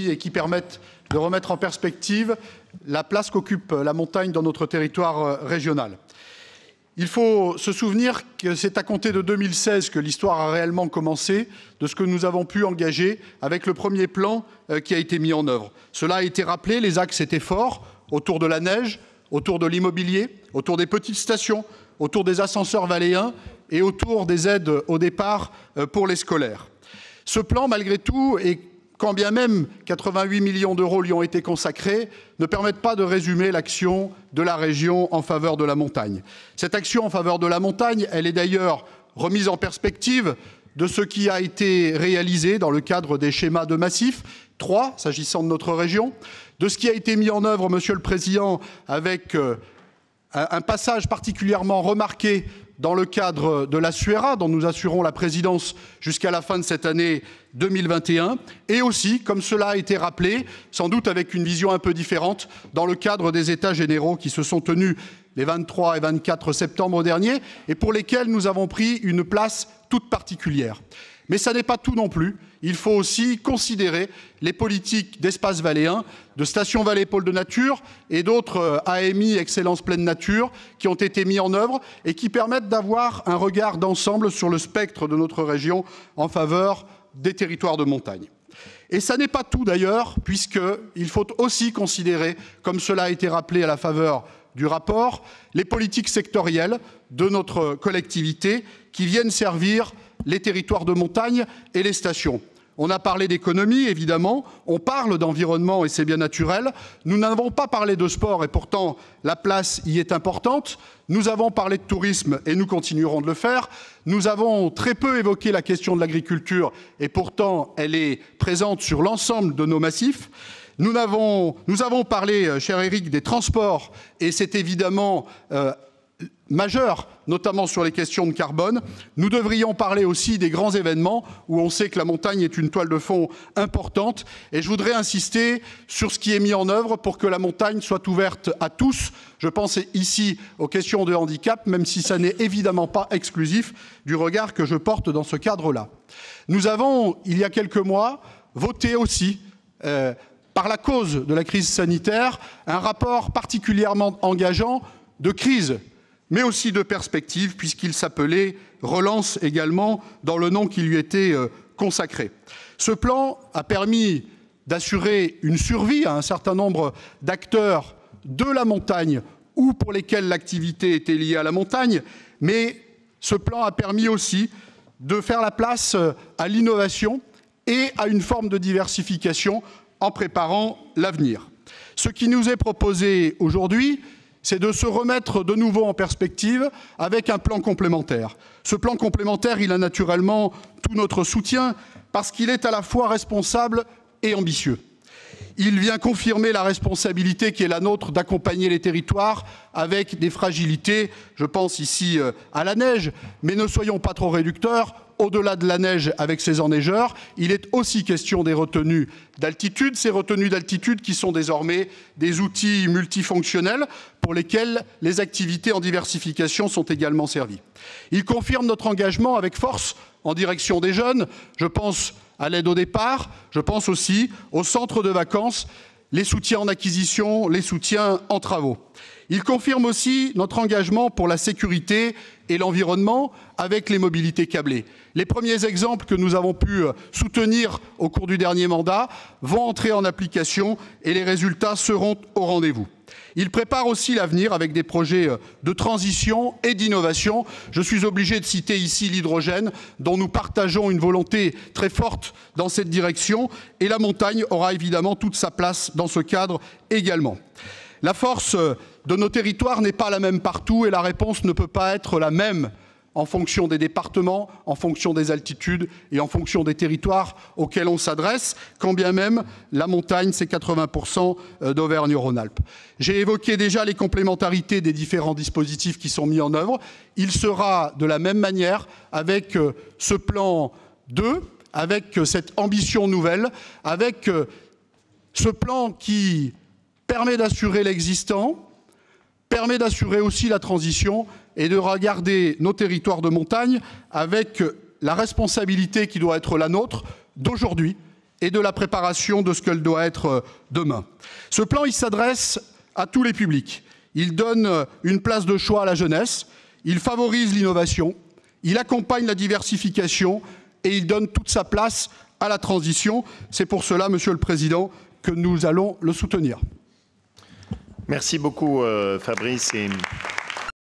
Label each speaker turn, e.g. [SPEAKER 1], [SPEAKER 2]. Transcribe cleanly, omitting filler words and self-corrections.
[SPEAKER 1] précis et qui permettent de remettre en perspective la place qu'occupe la montagne dans notre territoire régional. Il faut se souvenir que c'est à compter de 2016 que l'histoire a réellement commencé, de ce que nous avons pu engager avec le premier plan qui a été mis en œuvre. Cela a été rappelé, les axes étaient forts, autour de la neige, autour de l'immobilier, autour des petites stations, autour des ascenseurs valléens et autour des aides au départ pour les scolaires. Ce plan, malgré tout, et quand bien même 88 millions d'euros lui ont été consacrés, ne permettent pas de résumer l'action de la région en faveur de la montagne. Cette action en faveur de la montagne, elle est d'ailleurs remise en perspective de ce qui a été réalisé dans le cadre des schémas de massif, 3, s'agissant de notre région, de ce qui a été mis en œuvre, Monsieur le Président, avec un passage particulièrement remarqué dans le cadre de la SUERA, dont nous assurons la présidence jusqu'à la fin de cette année 2021, et aussi, comme cela a été rappelé, sans doute avec une vision un peu différente, dans le cadre des États généraux qui se sont tenus les 23 et 24 septembre dernier, et pour lesquels nous avons pris une place toute particulière. Mais ça n'est pas tout non plus. Il faut aussi considérer les politiques d'espaces valléens, de stations Valais Pôle de Nature et d'autres AMI Excellence Pleine Nature qui ont été mis en œuvre et qui permettent d'avoir un regard d'ensemble sur le spectre de notre région en faveur des territoires de montagne. Et ça n'est pas tout d'ailleurs, puisqu'il faut aussi considérer, comme cela a été rappelé à la faveur du rapport, les politiques sectorielles de notre collectivité qui viennent servir les territoires de montagne et les stations. On a parlé d'économie, évidemment, on parle d'environnement et c'est bien naturel. Nous n'avons pas parlé de sport et pourtant la place y est importante. Nous avons parlé de tourisme et nous continuerons de le faire. Nous avons très peu évoqué la question de l'agriculture et pourtant elle est présente sur l'ensemble de nos massifs. Nous avons parlé, cher Éric, des transports et c'est évidemment majeur, notamment sur les questions de carbone. Nous devrions parler aussi des grands événements où on sait que la montagne est une toile de fond importante. Et je voudrais insister sur ce qui est mis en œuvre pour que la montagne soit ouverte à tous. Je pense ici aux questions de handicap, même si ça n'est évidemment pas exclusif du regard que je porte dans ce cadre-là. Nous avons, il y a quelques mois, voté aussi, par la cause de la crise sanitaire, un rapport particulièrement engageant de crise, mais aussi de perspective, puisqu'il s'appelait « Relance » également, dans le nom qui lui était consacré. Ce plan a permis d'assurer une survie à un certain nombre d'acteurs de la montagne ou pour lesquels l'activité était liée à la montagne, mais ce plan a permis aussi de faire la place à l'innovation et à une forme de diversification en préparant l'avenir. Ce qui nous est proposé aujourd'hui, c'est de se remettre de nouveau en perspective avec un plan complémentaire. Ce plan complémentaire, il a naturellement tout notre soutien parce qu'il est à la fois responsable et ambitieux. Il vient confirmer la responsabilité qui est la nôtre d'accompagner les territoires avec des fragilités. Je pense ici à la neige, mais ne soyons pas trop réducteurs. Au-delà de la neige avec ses enneigeurs, il est aussi question des retenues d'altitude, ces retenues d'altitude qui sont désormais des outils multifonctionnels pour lesquels les activités en diversification sont également servies. Il confirme notre engagement avec force en direction des jeunes. Je pense à l'aide au départ, je pense aussi aux centres de vacances, les soutiens en acquisition, les soutiens en travaux. Il confirme aussi notre engagement pour la sécurité et l'environnement avec les mobilités câblées. Les premiers exemples que nous avons pu soutenir au cours du dernier mandat vont entrer en application et les résultats seront au rendez-vous. Il prépare aussi l'avenir avec des projets de transition et d'innovation. Je suis obligé de citer ici l'hydrogène, dont nous partageons une volonté très forte dans cette direction, et la montagne aura évidemment toute sa place dans ce cadre également. La force de nos territoires n'est pas la même partout et la réponse ne peut pas être la même en fonction des départements, en fonction des altitudes et en fonction des territoires auxquels on s'adresse, quand bien même la montagne, c'est 80% d'Auvergne-Rhône-Alpes. J'ai évoqué déjà les complémentarités des différents dispositifs qui sont mis en œuvre. Il sera de la même manière avec ce plan 2, avec cette ambition nouvelle, avec ce plan qui permet d'assurer l'existant, permet d'assurer aussi la transition et de regarder nos territoires de montagne avec la responsabilité qui doit être la nôtre d'aujourd'hui et de la préparation de ce qu'elle doit être demain. Ce plan, il s'adresse à tous les publics. Il donne une place de choix à la jeunesse, il favorise l'innovation, il accompagne la diversification et il donne toute sa place à la transition. C'est pour cela, Monsieur le Président, que nous allons le soutenir.
[SPEAKER 2] Merci beaucoup, Fabrice.